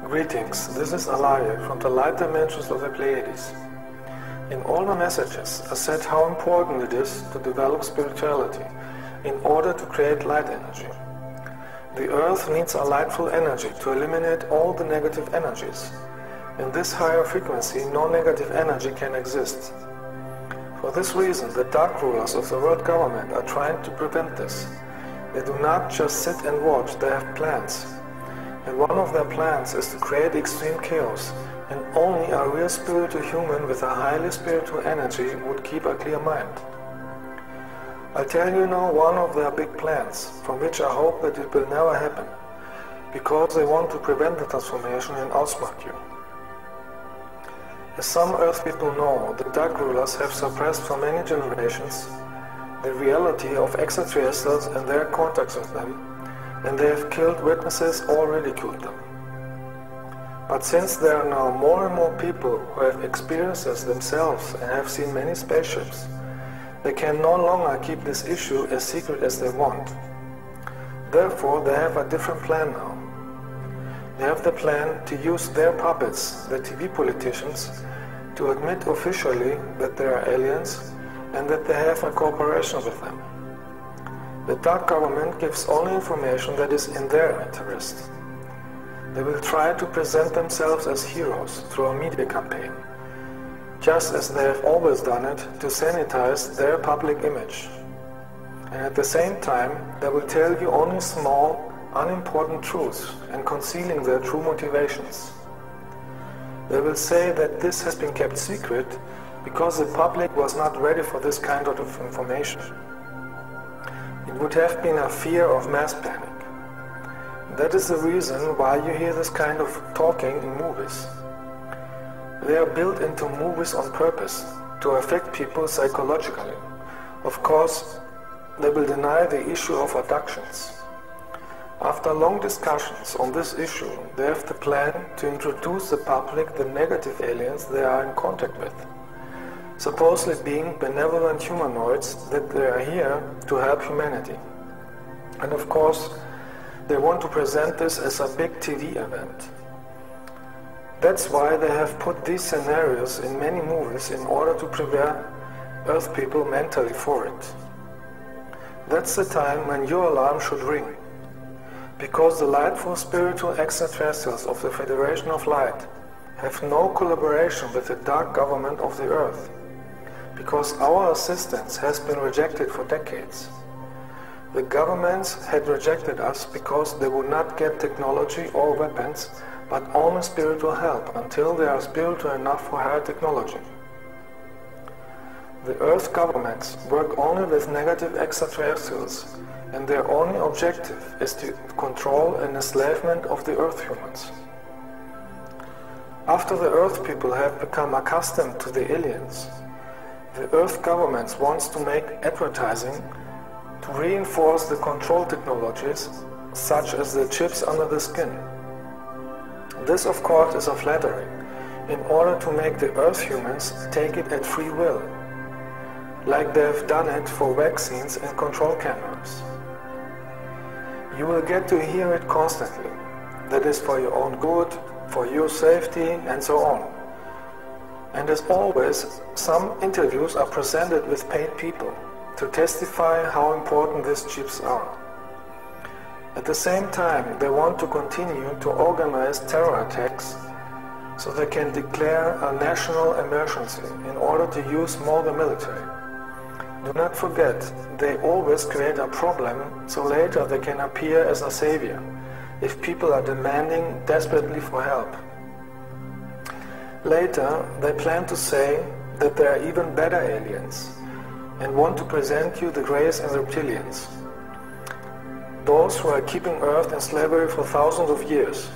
Greetings, this is Alaje from the light dimensions of the Pleiades. In all my messages, I said how important it is to develop spirituality in order to create light energy. The earth needs a lightful energy to eliminate all the negative energies. In this higher frequency, no negative energy can exist. For this reason, the dark rulers of the world government are trying to prevent this. They do not just sit and watch, they have plans. And one of their plans is to create extreme chaos, and only a real spiritual human with a highly spiritual energy would keep a clear mind. I'll tell you now one of their big plans, from which I hope that it will never happen, because they want to prevent the transformation and outsmart you. As some Earth people know, the dark rulers have suppressed for many generations the reality of extraterrestrials and their contacts with them, and they have killed witnesses or ridiculed them. But since there are now more and more people who have experienced this themselves and have seen many spaceships, they can no longer keep this issue as secret as they want. Therefore, they have a different plan now. They have the plan to use their puppets, the TV politicians, to admit officially that they are aliens and that they have a cooperation with them. The dark government gives only information that is in their interest. They will try to present themselves as heroes through a media campaign, just as they have always done it to sanitize their public image. And at the same time, they will tell you only small, unimportant truths and concealing their true motivations. They will say that this has been kept secret because the public was not ready for this kind of information. It would have been a fear of mass panic. That is the reason why you hear this kind of talking in movies. They are built into movies on purpose, to affect people psychologically. Of course, they will deny the issue of abductions. After long discussions on this issue, they have the plan to introduce the public the negative aliens they are in contact with, supposedly being benevolent humanoids that they are here to help humanity. And of course, they want to present this as a big TV event. That's why they have put these scenarios in many movies in order to prepare Earth people mentally for it. That's the time when your alarm should ring, because the lightful spiritual extraterrestrials of the Federation of Light have no collaboration with the dark government of the Earth, because our assistance has been rejected for decades. The governments had rejected us because they would not get technology or weapons, but only spiritual help until they are spiritual enough for higher technology. The Earth governments work only with negative extraterrestrials, and their only objective is to control and enslavement of the Earth humans. After the Earth people have become accustomed to the aliens, the Earth governments wants to make advertising to reinforce the control technologies, such as the chips under the skin. This, of course, is a flattery, in order to make the Earth humans take it at free will, like they have done it for vaccines and control cameras. You will get to hear it constantly. That is for your own good, for your safety, and so on. And as always, some interviews are presented with paid people to testify how important these chips are. At the same time, they want to continue to organize terror attacks so they can declare a national emergency in order to use more the military. Do not forget, they always create a problem so later they can appear as a savior if people are demanding desperately for help. Later, they plan to say that they are even better aliens and want to present you the Greys and reptilians, those who are keeping Earth in slavery for thousands of years.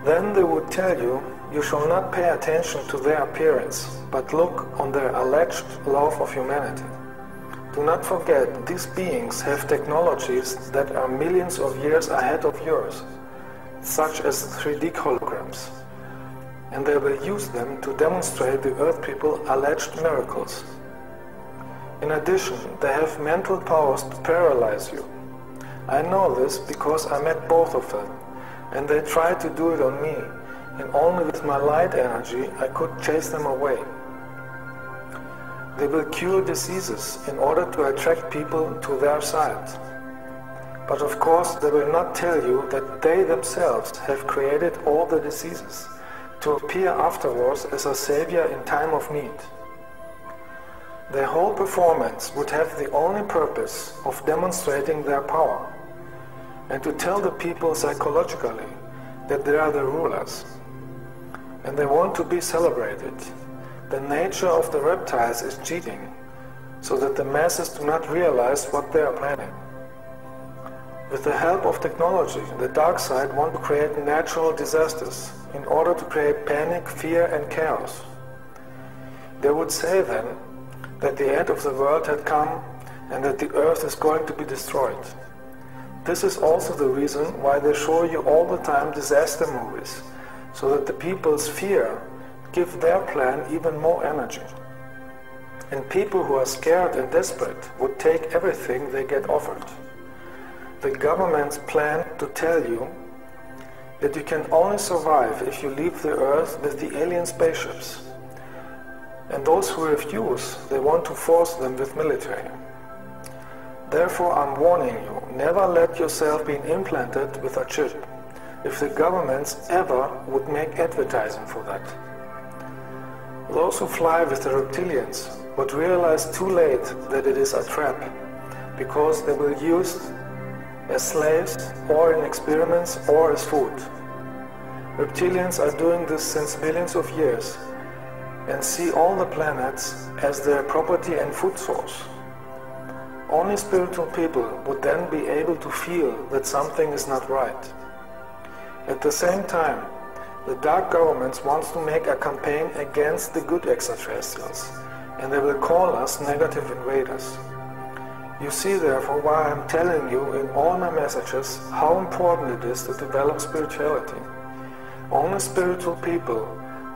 Then they would tell you, you shall not pay attention to their appearance, but look on their alleged love of humanity. Do not forget, these beings have technologies that are millions of years ahead of yours, such as 3D holograms, and they will use them to demonstrate the Earth people alleged miracles. In addition, they have mental powers to paralyze you. I know this because I met both of them, and they tried to do it on me, and only with my light energy I could chase them away. They will cure diseases in order to attract people to their side. But of course they will not tell you that they themselves have created all the diseases to appear afterwards as a savior in time of need. Their whole performance would have the only purpose of demonstrating their power and to tell the people psychologically that they are the rulers. And they want to be celebrated. The nature of the reptiles is cheating, so that the masses do not realize what they are planning. With the help of technology, the dark side wants to create natural disasters in order to create panic, fear and chaos. They would say then that the end of the world had come and that the earth is going to be destroyed. This is also the reason why they show you all the time disaster movies, so that the people's fear give their plan even more energy. And people who are scared and desperate would take everything they get offered. The governments plan to tell you that you can only survive if you leave the earth with the alien spaceships. And those who refuse, they want to force them with military. Therefore, I'm warning you, never let yourself be implanted with a chip, if the governments ever would make advertising for that. Those who fly with the reptilians would realize too late that it is a trap, because they will use as slaves, or in experiments, or as food. Reptilians are doing this since millions of years, and see all the planets as their property and food source. Only spiritual people would then be able to feel that something is not right. At the same time, the dark governments want to make a campaign against the good extraterrestrials, and they will call us negative invaders. You see therefore why I am telling you in all my messages how important it is to develop spirituality. Only spiritual people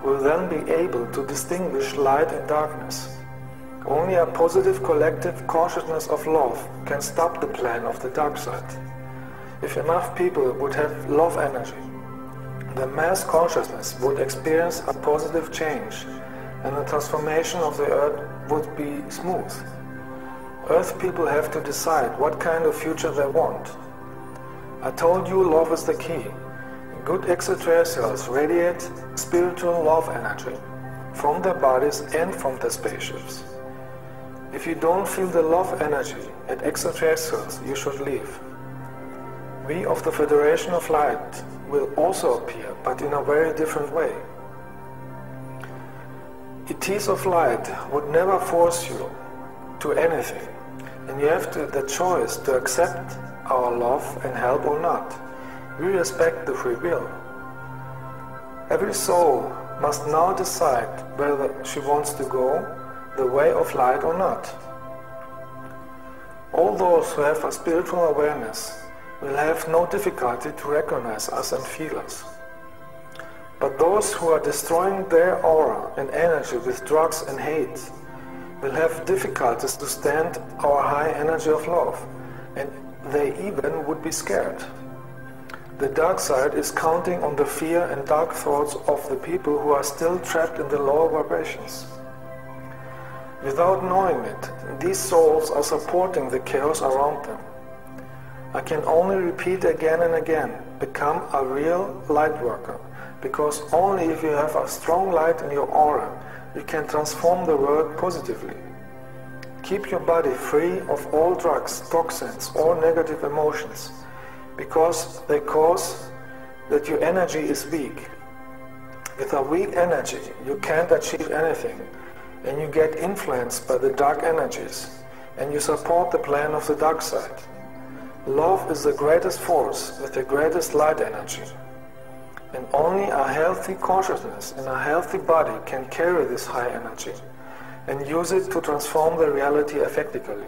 will then be able to distinguish light and darkness. Only a positive collective consciousness of love can stop the plan of the dark side. If enough people would have love energy, the mass consciousness would experience a positive change, and the transformation of the earth would be smooth. Earth people have to decide what kind of future they want. I told you love is the key. Good extraterrestrials radiate spiritual love energy from their bodies and from their spaceships. If you don't feel the love energy at extraterrestrials, you should leave. We of the Federation of Light will also appear, but in a very different way. ETs of Light would never force you to anything, and you have the choice to accept our love and help or not. We respect the free will. Every soul must now decide whether she wants to go the way of light or not. All those who have a spiritual awareness will have no difficulty to recognize us and feel us. But those who are destroying their aura and energy with drugs and hate will have difficulties to stand our high energy of love, and they even would be scared. The dark side is counting on the fear and dark thoughts of the people who are still trapped in the lower vibrations. Without knowing it, these souls are supporting the chaos around them. I can only repeat again and again, become a real light worker, because only if you have a strong light in your aura, you can transform the world positively. Keep your body free of all drugs, toxins, or negative emotions, because they cause that your energy is weak. With a weak energy, you can't achieve anything, and you get influenced by the dark energies, and you support the plan of the dark side. Love is the greatest force with the greatest light energy, and only a healthy consciousness and a healthy body can carry this high energy and use it to transform the reality effectively.